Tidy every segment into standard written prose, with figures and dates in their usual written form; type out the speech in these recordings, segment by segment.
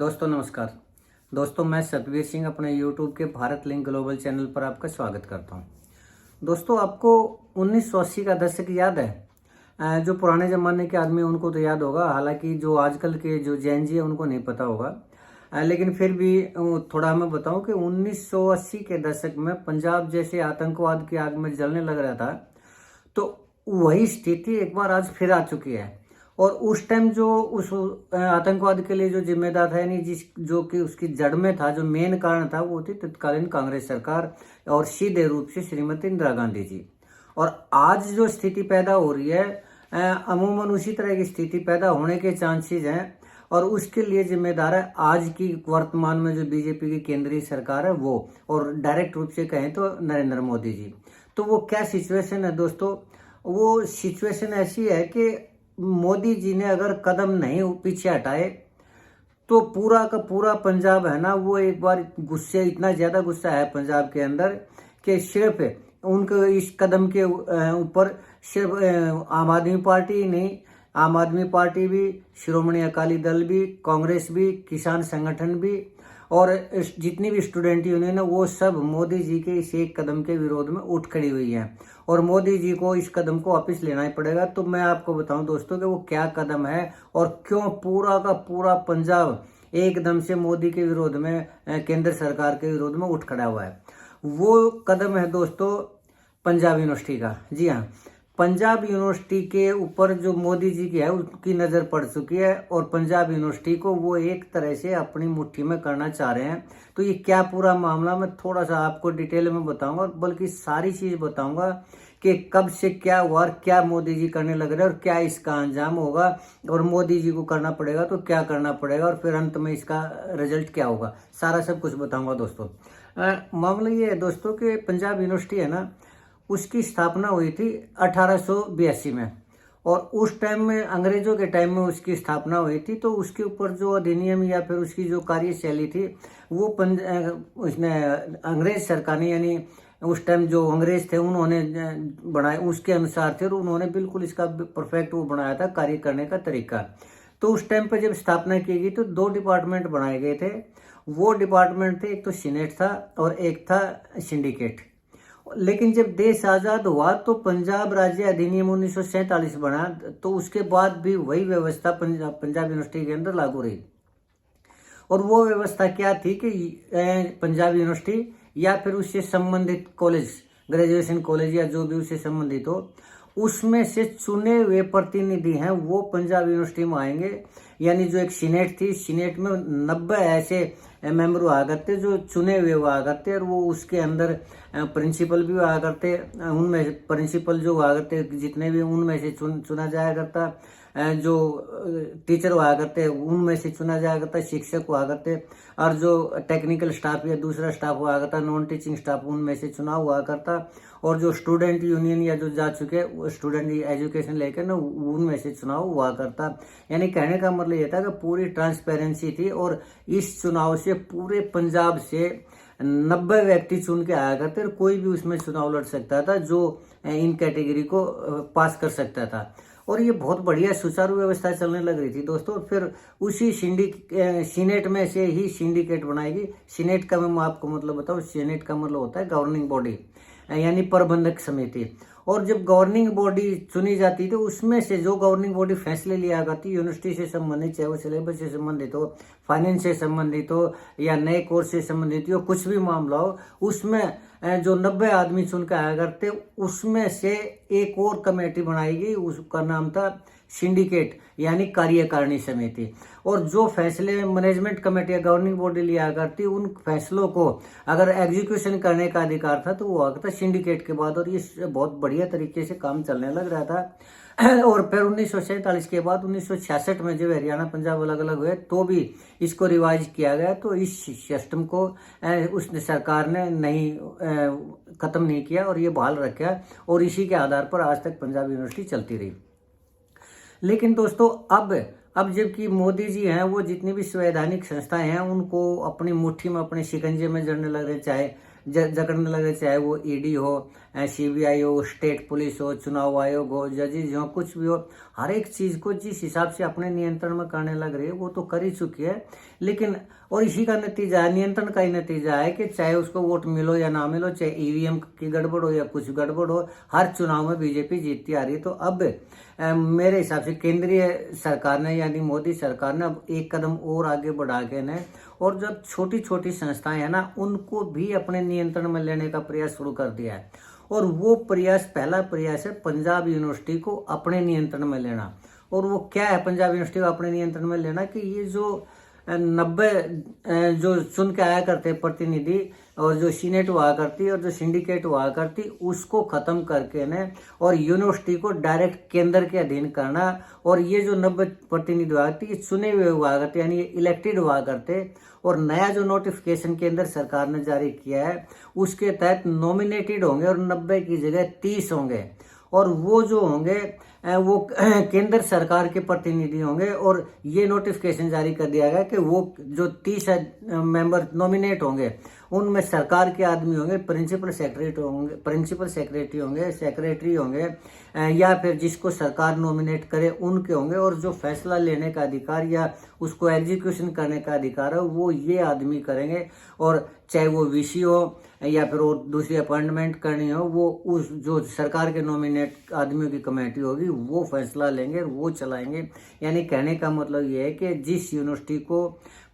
दोस्तों नमस्कार। दोस्तों मैं सतवीर सिंह अपने YouTube के भारत लिंक ग्लोबल चैनल पर आपका स्वागत करता हूं। दोस्तों आपको 1980 का दशक याद है? जो पुराने ज़माने के आदमी उनको तो याद होगा, हालांकि जो आजकल के जो जेन जी है उनको नहीं पता होगा। लेकिन फिर भी थोड़ा मैं बताऊं कि 1980 के दशक में पंजाब जैसे आतंकवाद की आग में जलने लग रहा था, तो वही स्थिति एक बार आज फिर आ चुकी है। और उस टाइम जो उस आतंकवाद के लिए जो जिम्मेदार था, यानी जिस जो कि उसकी जड़ में था, जो मेन कारण था, वो थी तत्कालीन कांग्रेस सरकार और सीधे रूप से श्रीमती इंदिरा गांधी जी। और आज जो स्थिति पैदा हो रही है, अमूमन उसी तरह की स्थिति पैदा होने के चांसेस हैं। और उसके लिए जिम्मेदार है आज की वर्तमान में जो बीजेपी की केंद्रीय सरकार है वो, और डायरेक्ट रूप से कहें तो नरेंद्र मोदी जी। तो वो क्या सिचुएशन है दोस्तों? वो सिचुएशन ऐसी है कि मोदी जी ने अगर कदम नहीं पीछे हटाए तो पूरा का पूरा पंजाब है ना, वो एक बार गुस्से, इतना ज्यादा गुस्सा है पंजाब के अंदर कि सिर्फ उनके इस कदम के ऊपर सिर्फ आम आदमी पार्टी ही नहीं, आम आदमी पार्टी भी, श्रोमणी अकाली दल भी, कांग्रेस भी, किसान संगठन भी और जितनी भी स्टूडेंट यूनियन है, वो सब मोदी जी के इस एक कदम के विरोध में उठ खड़ी हुई है। और मोदी जी को इस कदम को वापस लेना ही पड़ेगा। तो मैं आपको बताऊं दोस्तों कि वो क्या कदम है और क्यों पूरा का पूरा पंजाब एकदम से मोदी के विरोध में, केंद्र सरकार के विरोध में उठ खड़ा हुआ है। वो कदम है दोस्तों पंजाब यूनिवर्सिटी का। जी हाँ, पंजाब यूनिवर्सिटी के ऊपर जो मोदी जी की है उनकी नज़र पड़ चुकी है और पंजाब यूनिवर्सिटी को वो एक तरह से अपनी मुट्ठी में करना चाह रहे हैं। तो ये क्या पूरा मामला, मैं थोड़ा सा आपको डिटेल में बताऊंगा, बल्कि सारी चीज़ बताऊंगा कि कब से क्या हुआ और क्या मोदी जी करने लग रहे हैं और क्या इसका अंजाम होगा, और मोदी जी को करना पड़ेगा तो क्या करना पड़ेगा, और फिर अंत में इसका रिजल्ट क्या होगा, सारा सब कुछ बताऊंगा दोस्तों। मामला ये है दोस्तों कि पंजाब यूनिवर्सिटी है ना, उसकी स्थापना हुई थी 1882 में, और उस टाइम में अंग्रेजों के टाइम में उसकी स्थापना हुई थी। तो उसके ऊपर जो अधिनियम या फिर उसकी जो कार्यशैली थी वो उसने अंग्रेज सरकार ने, यानी उस टाइम जो अंग्रेज थे उन्होंने बनाए, उसके अनुसार थे, और उन्होंने बिल्कुल इसका परफेक्ट वो बनाया था कार्य करने का तरीका। तो उस टाइम पर जब स्थापना की गई तो 2 डिपार्टमेंट बनाए गए थे। वो डिपार्टमेंट थे, एक तो सीनेट था और एक था सिंडिकेट। लेकिन जब देश आज़ाद हुआ तो पंजाब राज्य अधिनियम 1947 बना, तो उसके बाद भी वही व्यवस्था पंजाब यूनिवर्सिटी के अंदर लागू रही। और वो व्यवस्था क्या थी कि पंजाब यूनिवर्सिटी या फिर उससे संबंधित कॉलेज, ग्रेजुएशन कॉलेज या जो भी उससे संबंधित हो, उसमें से चुने हुए प्रतिनिधि हैं वो पंजाब यूनिवर्सिटी में आएंगे। यानी जो एक सीनेट थी, सीनेट में 90 ऐसे मेंबर हुआ करते जो चुने हुए हुआ करते, और वो उसके अंदर प्रिंसिपल भी हुआ करते। उनमें प्रिंसिपल जो हुआ करते जितने भी, उनमें से चुना जाया करता। जो टीचर हुआ करते उनमें से चुना जाया करता, शिक्षक हुआ करते, और जो टेक्निकल स्टाफ या दूसरा स्टाफ हुआ करता, नॉन टीचिंग स्टाफ, उनमें से चुनाव हुआ करता। और जो स्टूडेंट यूनियन या जो जा चुके स्टूडेंट एजुकेशन लेकर ना, उनमें से चुनाव हुआ करता। यानी कहने का मतलब ये था कि पूरी ट्रांसपेरेंसी थी, और इस चुनाव से पूरे पंजाब से 90 व्यक्ति चुन के आया करते, और कोई भी उसमें चुनाव लड़ सकता था जो इन कैटेगरी को पास कर सकता था। और ये बहुत बढ़िया सुचारू व्यवस्था चलने लग रही थी दोस्तों। फिर उसी सीनेट में से ही सिंडिकेट बनाएगी। सीनेट का मैं आपको मतलब बताऊं, सीनेट का मतलब होता है गवर्निंग बॉडी, यानी प्रबंधक समिति। और जब गवर्निंग बॉडी चुनी जाती थी, उसमें से जो गवर्निंग बॉडी फैसले लिया करती यूनिवर्सिटी से संबंधित, चाहे वो सिलेबस से संबंधित हो, फाइनेंस से संबंधित हो, या नए कोर्स से संबंधित हो, कुछ भी मामला हो, उसमें जो 90 आदमी चुन के आया करते, उसमें से एक और कमेटी बनाई गई, उसका नाम था सिंडिकेट, यानी कार्यकारिणी समिति। और जो फैसले मैनेजमेंट कमेटी या गवर्निंग बॉडी लिया करती, उन फैसलों को अगर एग्जीक्यूशन करने का अधिकार था तो वो आ था सिंडिकेट के बाद। और ये बहुत बढ़िया तरीके से काम चलने लग रहा था। और फिर 1947 के बाद 1966 में जब हरियाणा पंजाब अलग अलग हुए तो भी इसको रिवाइज किया गया। तो इस सिस्टम को उस सरकार ने नहीं खत्म नहीं किया और ये बहाल रखा, और इसी के आधार पर आज तक पंजाब यूनिवर्सिटी चलती रही। लेकिन दोस्तों अब जबकि मोदी जी हैं, वो जितनी भी संवैधानिक संस्थाएं हैं उनको अपनी मुट्ठी में, अपने शिकंजे में जड़ने लग रहे, चाहे जकड़ने लगे, चाहे वो ईडी हो CBI हो, स्टेट पुलिस हो, चुनाव आयोग हो, जजेज हो, कुछ भी हो, हर एक चीज को जिस हिसाब से अपने नियंत्रण में करने लग रही है वो तो कर ही चुकी है। लेकिन और इसी का नतीजा है, नियंत्रण का ही नतीजा है कि चाहे उसको वोट मिलो या ना मिलो, चाहे EVM की गड़बड़ हो या कुछ गड़बड़ हो, हर चुनाव में बीजेपी जीतती आ रही है। तो अब मेरे हिसाब से केंद्रीय सरकार ने यानी मोदी सरकार ने अब एक कदम और आगे बढ़ा के ने, और जब छोटी छोटी संस्थाएं है ना उनको भी अपने नियंत्रण में लेने का प्रयास शुरू कर दिया है। और वो प्रयास, पहला प्रयास है पंजाब यूनिवर्सिटी को अपने नियंत्रण में लेना। और वो क्या है पंजाब यूनिवर्सिटी को अपने नियंत्रण में लेना कि ये जो 90 जो चुन के आया करते प्रतिनिधि, और जो सीनेट हुआ करती और जो सिंडिकेट हुआ करती, उसको खत्म करके ने और यूनिवर्सिटी को डायरेक्ट केंद्र के अधीन करना। और ये जो 90 प्रतिनिधि हुआ करती, ये चुने हुए हुआ करते यानी इलेक्टेड हुआ करते। और नया जो नोटिफिकेशन केंद्र सरकार ने जारी किया है उसके तहत नॉमिनेटेड होंगे और 90 की जगह 30 होंगे। और वो जो होंगे वो केंद्र सरकार के प्रतिनिधि होंगे। और ये नोटिफिकेशन जारी कर दिया गया कि वो जो 30 मेंबर नॉमिनेट होंगे उनमें सरकार के आदमी होंगे, प्रिंसिपल सेक्रेटरी होंगे या फिर जिसको सरकार नॉमिनेट करे उनके होंगे। और जो फैसला लेने का अधिकार या उसको एग्जीक्यूशन करने का अधिकार है वो ये आदमी करेंगे। और चाहे वो VC हो या फिर वो दूसरी अपॉइंटमेंट करनी हो, वो उस जो सरकार के नॉमिनेट आदमियों की कमेटी होगी वो फैसला लेंगे, वो चलाएंगे। यानी कहने का मतलब ये है कि जिस यूनिवर्सिटी को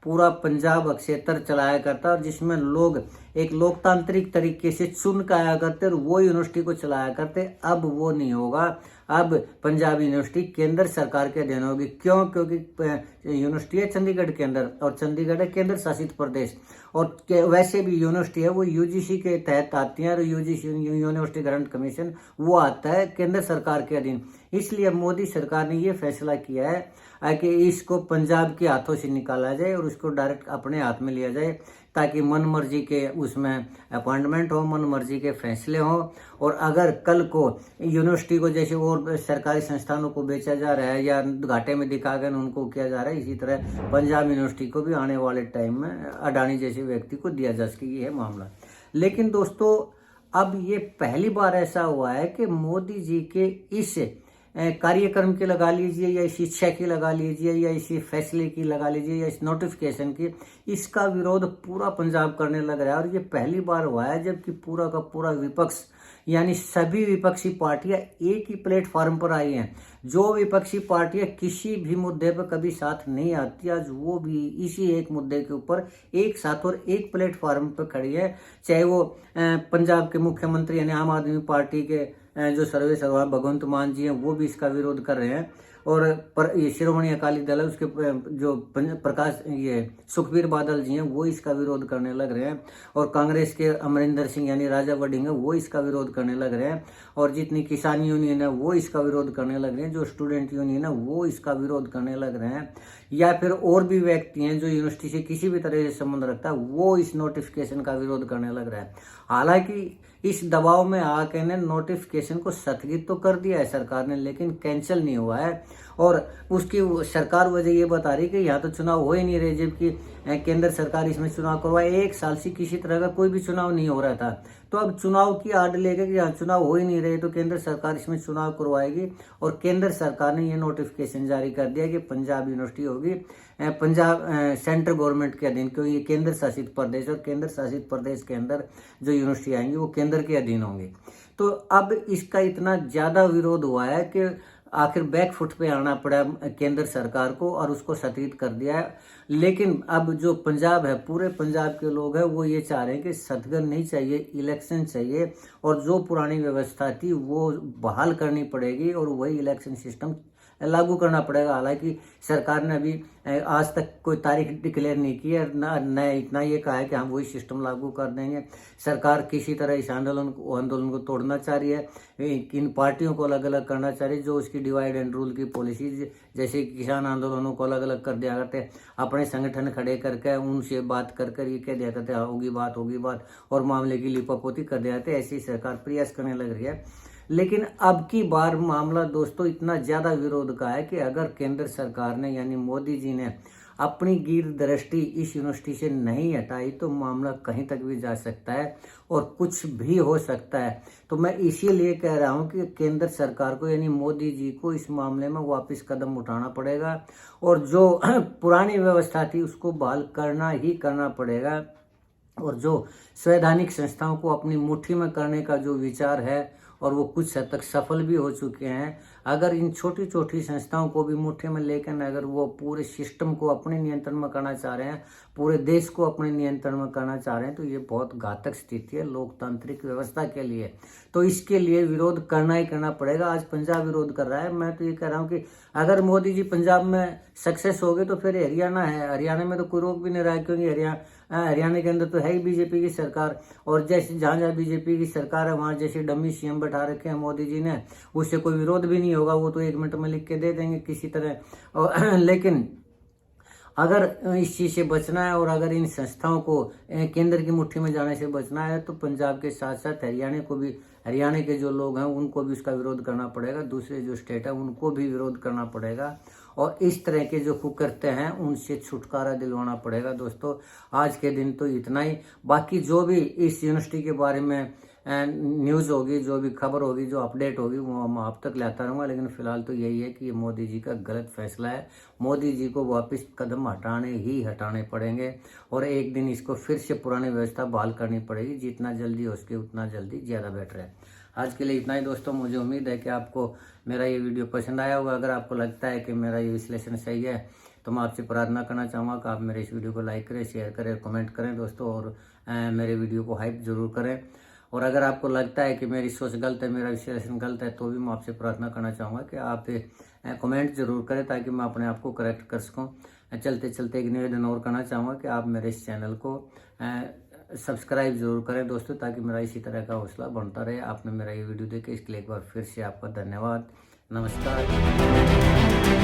पूरा पंजाब क्षेत्र चलाया करता और जिसमें लोग एक लोकतांत्रिक तरीके से चुन के आया करते और वो यूनिवर्सिटी को चलाया करते, अब वो नहीं होगा। अब पंजाब यूनिवर्सिटी केंद्र सरकार के अधीन होगी। क्यों? क्योंकि यूनिवर्सिटी है चंडीगढ़ के अंदर और चंडीगढ़ है केंद्र शासित प्रदेश। और वैसे भी यूनिवर्सिटी है वो UGC के तहत आती है और UGC यूनिवर्सिटी ग्रांट कमीशन वो आता है केंद्र सरकार के अधीन। इसलिए मोदी सरकार ने ये फैसला किया है कि इसको पंजाब के हाथों से निकाला जाए और उसको डायरेक्ट अपने हाथ में लिया जाए, ताकि मन मर्जी के उसमें अपॉइंटमेंट हो, मन मर्जी के फैसले हो। और अगर कल को यूनिवर्सिटी को जैसे और सरकारी संस्थानों को बेचा जा रहा है या घाटे में दिखाकर उनको किया जा रहा है, इसी तरह पंजाब यूनिवर्सिटी को भी आने वाले टाइम में अडानी जैसे व्यक्ति को दिया जा सके, ये है मामला। लेकिन दोस्तों अब ये पहली बार ऐसा हुआ है कि मोदी जी के इस कार्यक्रम की लगा लीजिए या शिक्षा की लगा लीजिए या इसी फैसले की लगा लीजिए या इस नोटिफिकेशन की, इसका विरोध पूरा पंजाब करने लग रहा है। और ये पहली बार हुआ है जबकि पूरा का पूरा विपक्ष यानी सभी विपक्षी पार्टियां एक ही प्लेटफॉर्म पर आई हैं। जो विपक्षी पार्टियां किसी भी मुद्दे पर कभी साथ नहीं आती, आज वो भी इसी एक मुद्दे के ऊपर एक साथ और एक प्लेटफॉर्म पर खड़ी है। चाहे वो पंजाब के मुख्यमंत्री यानी आम आदमी पार्टी के जो सर्वे सर्वा भगवंत मान जी हैं वो भी इसका विरोध कर रहे हैं। और ये शिरोमणि अकाली दल है उसके जो प्रकाश ये सुखबीर बादल जी हैं वो इसका विरोध करने लग रहे हैं। और कांग्रेस के अमरिंदर सिंह यानी राजा वडिंग है वो इसका विरोध करने लग रहे हैं। और जितनी किसान यूनियन है वो इसका विरोध करने लग रहे हैं, जो स्टूडेंट यूनियन है वो इसका विरोध करने लग रहे हैं, या फिर और भी व्यक्ति हैं जो यूनिवर्सिटी से किसी भी तरह से संबंध रखता है वो इस नोटिफिकेशन का विरोध करने लग रहा है। हालांकि इस दबाव में आके ने नोटिफिकेशन को स्थगित तो कर दिया है सरकार ने, लेकिन कैंसिल नहीं हुआ है। और उसकी सरकार वजह ये बता रही कि यहाँ तो चुनाव हो ही नहीं रहे, जबकि केंद्र सरकार इसमें चुनाव करवाए। 1 साल से किसी तरह का कोई भी चुनाव नहीं हो रहा था, तो अब चुनाव की आड़ लेके कि यहाँ चुनाव हो ही नहीं रहे तो केंद्र सरकार इसमें चुनाव करवाएगी। और केंद्र सरकार ने ये नोटिफिकेशन जारी कर दिया कि पंजाब यूनिवर्सिटी होगी पंजाब सेंट्रल गवर्नमेंट के अधीन, क्योंकि ये केंद्र शासित प्रदेश और केंद्र शासित प्रदेश के अंदर जो यूनिवर्सिटी आएंगी वो केंद्र के अधीन होंगी। तो अब इसका इतना ज्यादा विरोध हुआ है कि आखिर बैकफुट पे आना पड़ा केंद्र सरकार को और उसको स्थगित कर दिया है। लेकिन अब जो पंजाब है, पूरे पंजाब के लोग हैं वो ये चाह रहे हैं कि स्थगन नहीं चाहिए, इलेक्शन चाहिए और जो पुरानी व्यवस्था थी वो बहाल करनी पड़ेगी और वही इलेक्शन सिस्टम लागू करना पड़ेगा। हालांकि सरकार ने अभी आज तक कोई तारीख डिक्लेयर नहीं की है, न इतना ये कहा है कि हम वही सिस्टम लागू कर देंगे। सरकार किसी तरह इस आंदोलन को तोड़ना चाह रही है, इन पार्टियों को अलग अलग करना चाह रही है, जो उसकी डिवाइड एंड रूल की पॉलिसी, जैसे किसान आंदोलनों को अलग अलग कर दिया करते, अपने संगठन खड़े करके उनसे बात कर कर ये कह दिया करते होगी बात और मामले की लिपापोती कर दिया करते। ऐसी सरकार प्रयास करने लग रही है। लेकिन अब की बार मामला दोस्तों इतना ज्यादा विरोध का है कि अगर केंद्र सरकार ने यानी मोदी जी ने अपनी गिर दृष्टि इस यूनिवर्सिटी से नहीं हटाई तो मामला कहीं तक भी जा सकता है और कुछ भी हो सकता है। तो मैं इसीलिए कह रहा हूं कि केंद्र सरकार को यानी मोदी जी को इस मामले में वापस कदम उठाना पड़ेगा और जो पुरानी व्यवस्था थी उसको बहाल करना ही करना पड़ेगा। और जो संवैधानिक संस्थाओं को अपनी मुट्ठी में करने का जो विचार है और वो कुछ हद तक सफल भी हो चुके हैं, अगर इन छोटी छोटी संस्थाओं को भी मुट्ठी में लेकर अगर वो पूरे सिस्टम को अपने नियंत्रण में करना चाह रहे हैं, पूरे देश को अपने नियंत्रण में करना चाह रहे हैं, तो ये बहुत घातक स्थिति है लोकतांत्रिक व्यवस्था के लिए। तो इसके लिए विरोध करना ही करना पड़ेगा। आज पंजाब विरोध कर रहा है। मैं तो ये कह रहा हूँ कि अगर मोदी जी पंजाब में सक्सेस हो गए तो फिर हरियाणा है, हरियाणा में तो कोई रोक भी नहीं रहा है, क्योंकि हरियाणा के अंदर तो है ही बीजेपी की सरकार। और जैसे जहां जहां बीजेपी की सरकार है वहां जैसे डमी सीएम बैठा रखे हैं मोदी जी ने, उससे कोई विरोध भी नहीं होगा, वो तो 1 मिनट में लिख के दे देंगे किसी तरह। लेकिन अगर इस चीज से बचना है और अगर इन संस्थाओं को केंद्र की मुट्ठी में जाने से बचना है तो पंजाब के साथ साथ हरियाणा को भी, हरियाणा के जो लोग हैं उनको भी उसका विरोध करना पड़ेगा, दूसरे जो स्टेट है उनको भी विरोध करना पड़ेगा और इस तरह के जो कुकर्ते हैं उनसे छुटकारा दिलवाना पड़ेगा। दोस्तों आज के दिन तो इतना ही। बाकी जो भी इस यूनिवर्सिटी के बारे में न्यूज़ होगी, जो भी खबर होगी, जो अपडेट होगी वो मैं आप तक लाता रहूँगा। लेकिन फिलहाल तो यही है कि ये मोदी जी का गलत फैसला है। मोदी जी को वापस कदम हटाने पड़ेंगे और एक दिन इसको फिर से पुरानी व्यवस्था बहाल करनी पड़ेगी। जितना जल्दी हो सके उतना जल्दी ज़्यादा बेटर है। आज के लिए इतना ही दोस्तों। मुझे उम्मीद है कि आपको मेरा ये वीडियो पसंद आया होगा। अगर आपको लगता है कि मेरा ये विश्लेषण सही है तो मैं आपसे प्रार्थना करना चाहूँगा कि आप मेरे इस वीडियो को लाइक करें, शेयर करें, कमेंट करें दोस्तों, और मेरे वीडियो को हाइप जरूर करें। और अगर आपको लगता है कि मेरी सोच गलत है, मेरा विश्लेषण गलत है, तो भी मैं आपसे प्रार्थना करना चाहूँगा कि आप कमेंट जरूर करें ताकि मैं अपने आप को करेक्ट कर सकूँ। चलते चलते एक निवेदन और करना चाहूँगा कि आप मेरे इस चैनल को सब्सक्राइब जरूर करें दोस्तों, ताकि मेरा इसी तरह का हौसला बढ़ता रहे। आपने मेरा ये वीडियो देखे इसके लिए एक बार फिर से आपका धन्यवाद। नमस्कार।